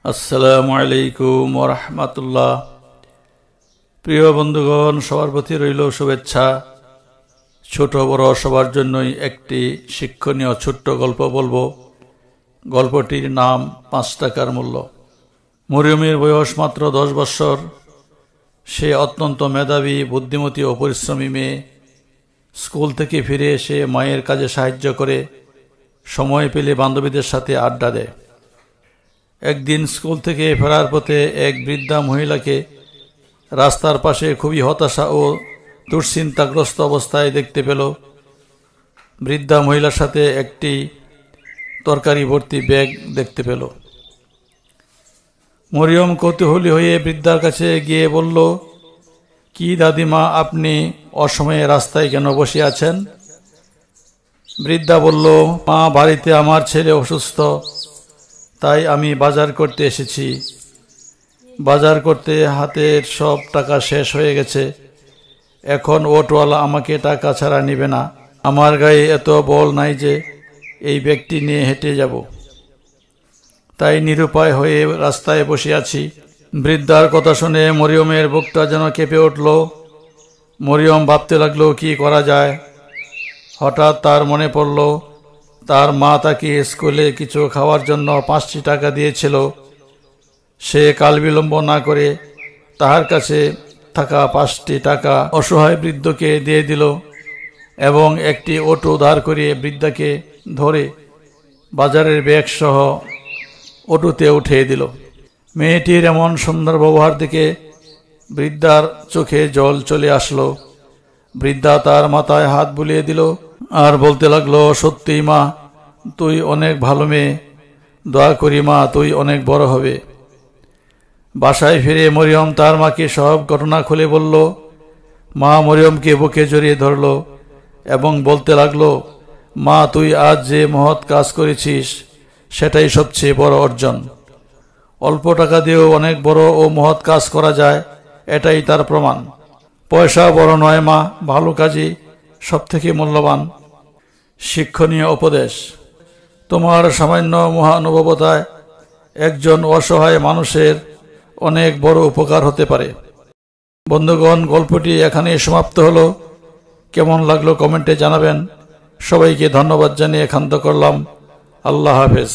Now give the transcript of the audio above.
আসসালামু আলাইকুম ওয়া রাহমাতুল্লাহ। প্রিয় বন্ধুগণ, সবার প্রতি রইল শুভেচ্ছা। ছোট বড় সবার জন্যই একটি শিক্ষণীয় ছোট্ট গল্প বলবো। গল্পটির নাম ৫ টাকার মূল্য। মরিয়মের বয়স মাত্র 10 বছর। সে অত্যন্ত মেধাবী, বুদ্ধিমতী ও পরিশ্রমী মেয়ে। স্কুল থেকে ফিরে এসে মায়ের কাজে সাহায্য করে, সময় পেলে বান্ধবীদের সাথে আড্ডা দেয়। একদিন স্কুল থেকে ফেরার পথে এক বৃদ্ধা মহিলাকে রাস্তার পাশে খুবই হতাশা ও দুশ্চিন্তাগ্রস্ত অবস্থায় দেখতে পেল। বৃদ্ধা মহিলার সাথে একটি তরকারি ভর্তি ব্যাগ দেখতে পেল। মরিয়ম কৌতূহলী হয়ে বৃদ্ধার কাছে গিয়ে বলল, কি দাদিমা, আপনি অসময়ে রাস্তায় কেন বসে আছেন? বৃদ্ধা বলল, মা, বাড়িতে আমার ছেলে অসুস্থ, তাই আমি বাজার করতে এসেছি। বাজার করতে হাতের সব টাকা শেষ হয়ে গেছে। এখন অটোওয়ালা আমাকে টাকা ছাড়া নেবে না। আমার গায়ে এত বল নাই যে এই ব্যক্তি নিয়ে হেঁটে যাব, তাই নিরুপায় হয়ে রাস্তায় বসে আছি। বৃদ্ধার কথা শুনে মরিয়মের বুকটা যেন কেঁপে উঠল। মরিয়ম ভাবতে লাগলো কি করা যায়। হঠাৎ তার মনে পড়ল, তার মা তাকে স্কুলে কিছু খাওয়ার জন্য 5টি টাকা দিয়েছিল। সে কাল বিলম্ব না করে তাহার কাছে থাকা 5টি টাকা অসহায় বৃদ্ধকে দিয়ে দিল এবং একটি অটো দাঁড় করিয়ে বৃদ্ধাকে ধরে বাজারের ব্যাগ সহ অটোতে উঠিয়ে দিল। মেয়েটির এমন সুন্দর ব্যবহার দেখে বৃদ্ধার চোখে জল চলে আসলো। বৃদ্ধা তার মাথায় হাত বুলিয়ে দিল আর বলতে লাগলো, সত্যিই মা, তুই অনেক ভালো মেয়ে। দোয়া করি মা, তুই অনেক বড় হবে। বাসায় ফিরে মরিয়ম তার মাকে সব ঘটনা খুলে বলল। মা মরিয়মকে বুকে জড়িয়ে ধরল এবং বলতে লাগলো, মা, তুই আজ যে মহৎ কাজ করেছিস সেটাই সবচেয়ে বড় অর্জন। অল্প টাকা দিয়েও অনেক বড় ও মহৎ কাজ করা যায়, এটাই তার প্রমাণ। পয়সা বড় নয় মা, ভালো কাজই সবথেকে মূল্যবান। শিক্ষণীয় উপদেশ, তোমার সামান্য মহানুভবতায় একজন অসহায় মানুষের অনেক বড় উপকার হতে পারে। বন্ধুগণ, গল্পটি এখানে সমাপ্ত হলো। কেমন লাগলো কমেন্টে জানাবেন। সবাইকে ধন্যবাদ জানিয়ে ক্ষান্ত করলাম। আল্লাহ হাফেজ।